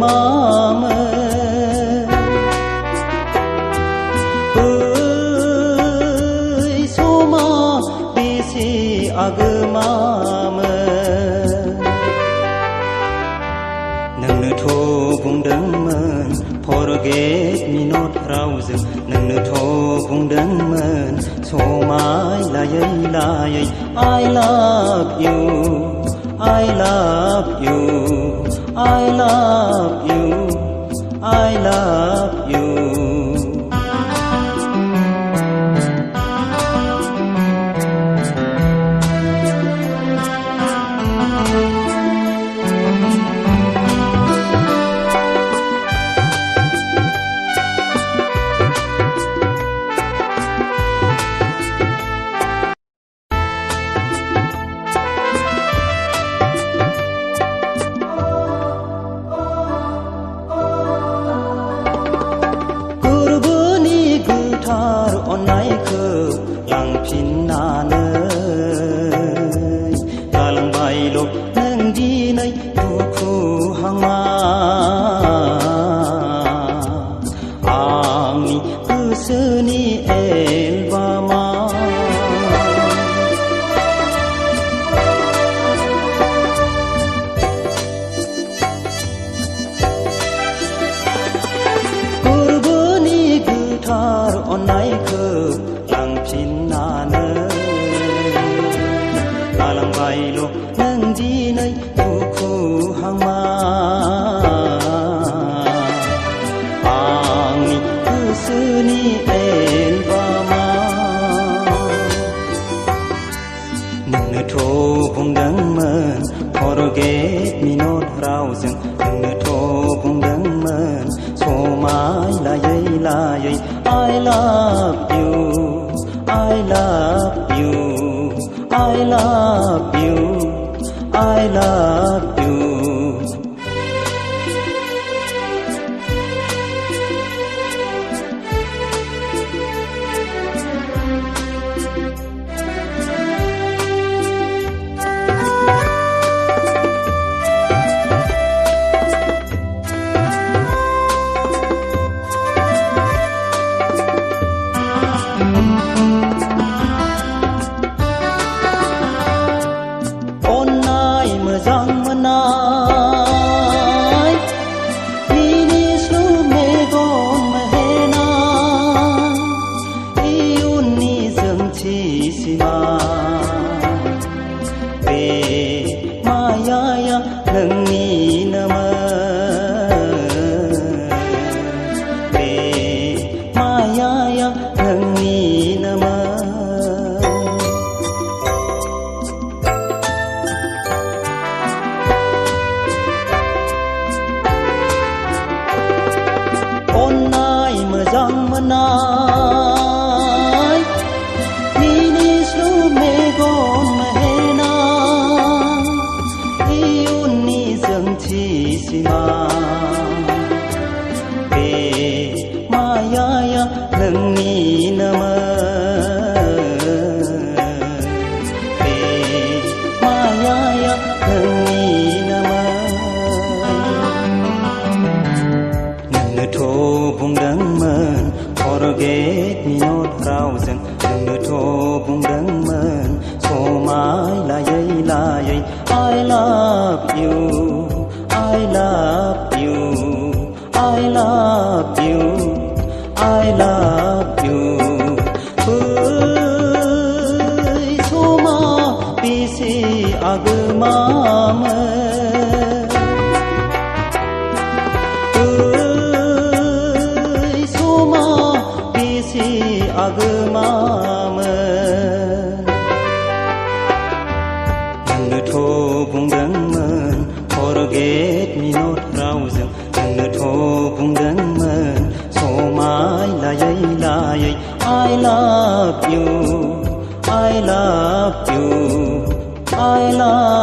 agamamen soma bisi agamamen नोंनो थ' बुंदोंमोन फरगेट मि नट रावजों नोंनो थ' बुंदोंमोन समाय लायै लायै I love you I love you I love you I love you अन्नायखौ लांफिननानै गालांबायल' नों दिनै दुखु हांमा आंनि गोसोनि एलबामा गोरबोनि गोथार अन्नायखौ लांफिननानै गालांबायल' नों दिनै दुखु हांमा आंनि गोसोनि एलबामा नोंनोथ' बुंदोंमोन फरगेट मि नट रावजों नोंनोथ' बुंदोंमोन समाय लायै लायै I love you I love you I love you I love you मोजां मोननाय मिनिस्लु मेगन मोहेना इयुननि जोंथिसिमा बे मायाया नोंनिनोमोन बे मायाया नोंनिनोमोन अन्नाय मोजां मोननाय मिनिस्लु मेगन मोहेना इयुननि जोंथिसिमा बे मायाया नोंनिनोमोन बे मायाया नोंनोथ' बुंदोंमोन फरगेट मि नट रावजों नोंनोथ' बुंदोंमोन समाय लायै लायै I love you I love you I love you I love you समा बेसे आगोमामोन agamamen नोंनोथ' बुंदोंमोन फरगेट मि नट रावजों नोंनोथ' बुंदोंमोन समाय लायै लायै I love you I love you I love